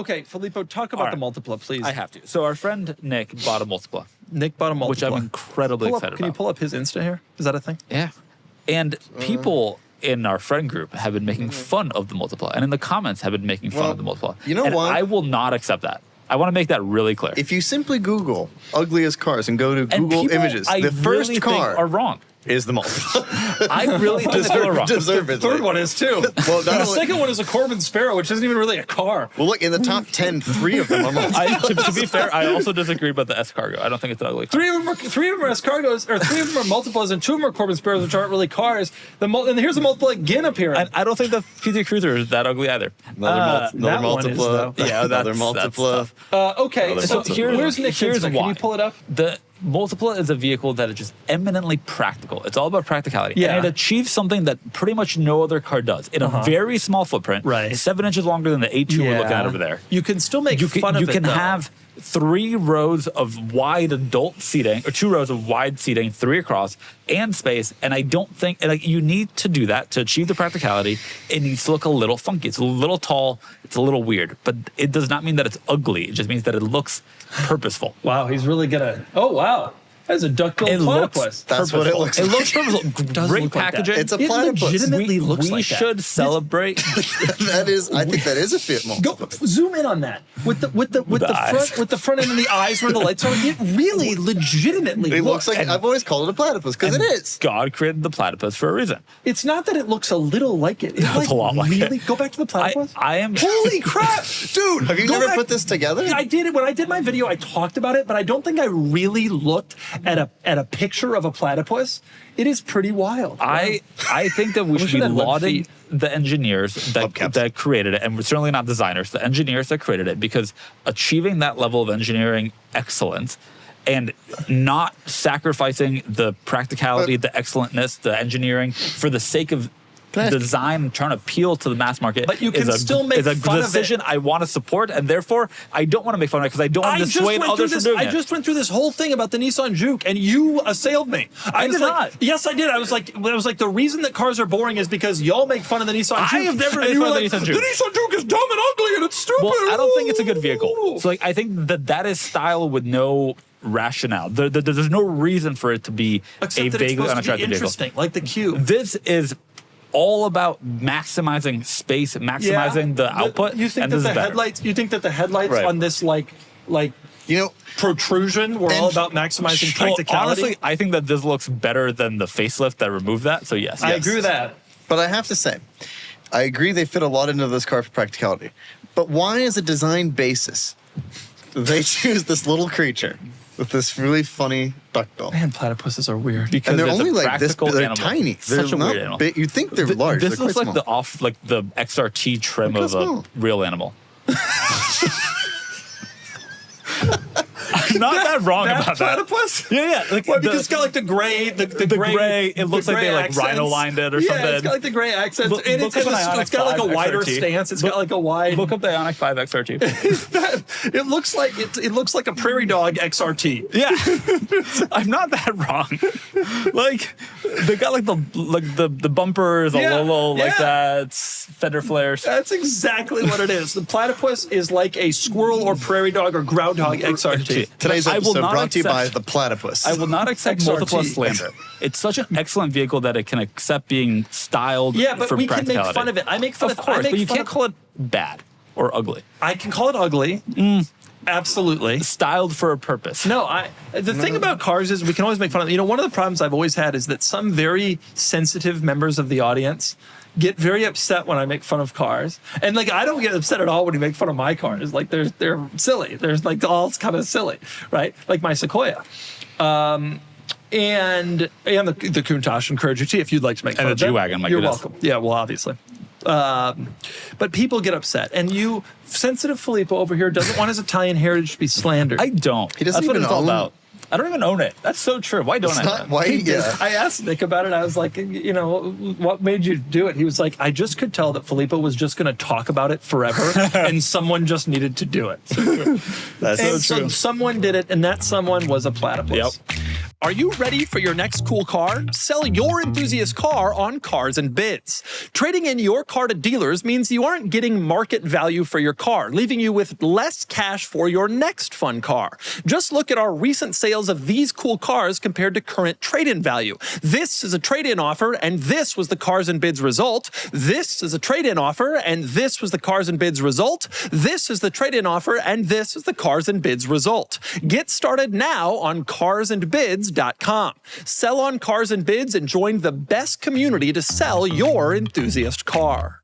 Okay, Filippo, talk about the Multipla, please. I have to. So our friend Nick bought a Multipla. Nick bought a Multipla. Which I'm incredibly excited about. Can you pull up his Insta here? Is that a thing? Yeah. And people in our friend group have been making fun of the Multipla, and in the comments have been making fun of the Multipla. You know and what? I will not accept that. I want to make that really clear. If you simply Google ugliest cars and go to and Google people, Images, I the first really car think are wrong. is the Multipla. I really think people are wrong. Deservedly. The third one is too. Well, the second one is a Corbin Sparrow, which isn't even really a car. Well, look, in the top 10, 3 of them are Multiplas. To be fair, I also disagree about the S-Cargo. I don't think it's an ugly car. Three of them are S-Cargos, or 3 of them are Multiplas, and 2 of them are Corbin Sparrows, which aren't really cars. And here's a Multipla again appearing. And I don't think the PT Cruiser is that ugly either. Another that one is, though. Multipla. Yeah, Another Multipla. Okay, so where's Nick's Insta? Can you pull it up? The Multipla is a vehicle that is just eminently practical. It's all about practicality. Yeah. And it achieves something that pretty much no other car does in a very small footprint. Right. 7 inches longer than the A2 we're looking at over there. You can still make fun of it, You can though. have 3 rows of wide adult seating, or 2 rows of wide seating, 3 across, and space. And I don't think, like, you need to do that to achieve the practicality. It needs to look a little funky. It's a little tall. It's a little weird. But it does not mean that it's ugly. It just means that it looks purposeful. Wow, he's really gonna. Oh wow, that's a duck-billed platypus. That's what it looks like. It looks purposeful. Does Great look like that. packaging. It's a platypus. legitimately looks we like that. should celebrate. That is, I think that is a Fiat Multipla. Go zoom in on that with the eyes. front end and the eyes where the lights are. It really legitimately It looks like, I've always called it a platypus, because it is. God created the platypus for a reason. It's not that it looks a little like it. It's That's like a lot like really. it. Go back to the platypus. I am. Holy crap, dude! Have you go never back- put this together? I did it when I did my video. I talked about it, but I don't think I really looked at a picture of a platypus. It is pretty wild. I think that we should be it had web lauding feet. the engineers that created it, and we're certainly not designers, the engineers that created it, because achieving that level of engineering excellence and not sacrificing the practicality, the excellentness, the engineering for the sake of design and trying to appeal to the mass market, But you can still make is a fun of it. decision I want to support, and therefore I don't want to make fun of it because I don't want to dissuade others from doing it. I just went through this whole thing about the Nissan Juke, and you assailed me. I did not. Yes, I did. I was like, the reason that cars are boring is because y'all make fun of the Nissan Juke. I have never And made you fun were of the like, Nissan Juke. The Nissan Juke is dumb and ugly, and it's stupid. Well, I don't think it's a good vehicle. So, like, I think that is style with no rationale. There's no reason for it to be Except a that it's vaguely supposed to be unattractive vehicle. interesting, like the Cube. This is all about maximizing space, maximizing the output. You think and that this the is better. headlights? You think that the headlights Right. on this like You know, protrusion were all about maximizing practicality? Honestly, I think that this looks better than the facelift that removed that. So yes, I agree with that. but I have to say, I agree they fit a lot into this car for practicality. But why, as a design basis, they choose this little creature with this really funny duckbill? Man, platypuses are weird. because And they're it's a only like this, practical they're animal. tiny. They're Such a not weird animal. big. You'd think they're large. This they're looks quite like small. the XRT trim Look how of a small. real animal. Not that wrong That about that. platypus? Yeah. Like Well, because it's got like the gray, the gray. It looks the like they gray like accents. rhino lined it or yeah, something. it's got like the gray accents, Look- and look it's up an got Ioniq like a 5 wider XRT. stance. It's got like a wide. Look up the Ioniq 5 XRT. It looks like it looks like a prairie dog XRT. Yeah, I'm not that wrong. Like they got like the bumpers, a Lolo like that, fender flares. That's exactly what it is. The platypus is like a squirrel or prairie dog or groundhog XRT. Today's I will episode not brought to you by accept- the platypus. I will not accept XRT. Multipla slander. It's such an excellent vehicle that it can accept being styled Yeah, but for we can make practicality. fun of it. I make fun Of of course, I make but you fun can't of- call it bad or ugly. I can call it ugly. Absolutely. Styled for a purpose. No, the thing about cars is we can always make fun of it. You know, one of the problems I've always had is that some very sensitive members of the audience get very upset when I make fun of cars. And like I don't get upset at all when you make fun of my cars. Like they're silly. There's like all kind of silly, right? Like my Sequoia. And the Countach and Courage GT if you'd like to make fun And of the them. G-Wagon, my You're goodness. welcome. Yeah, well, obviously. But people get upset. And you, sensitive Filippo over here, doesn't want his Italian heritage to be slandered. I don't. He doesn't That's what even it's all own- about. I don't even own it. That's so true. Why don't It's I? not own it? white. Yeah. I asked Nick about it. I was like, you know, what made you do it? He was like, I just could tell that Filippo was just going to talk about it forever, and someone just needed to do it. That's And so true. someone did it, and that someone was a platypus. Yep. Are you ready for your next cool car? Sell your enthusiast car on Cars and Bids. Trading in your car to dealers means you aren't getting market value for your car, leaving you with less cash for your next fun car. Just look at our recent sales of these cool cars compared to current trade-in value. This is a trade-in offer, and this was the Cars and Bids result. This is a trade-in offer, and this was the Cars and Bids result. This is the trade-in offer, and this is the Cars and Bids result. Get started now on carsandbids.com. Sell on Cars and Bids and join the best community to sell your enthusiast car.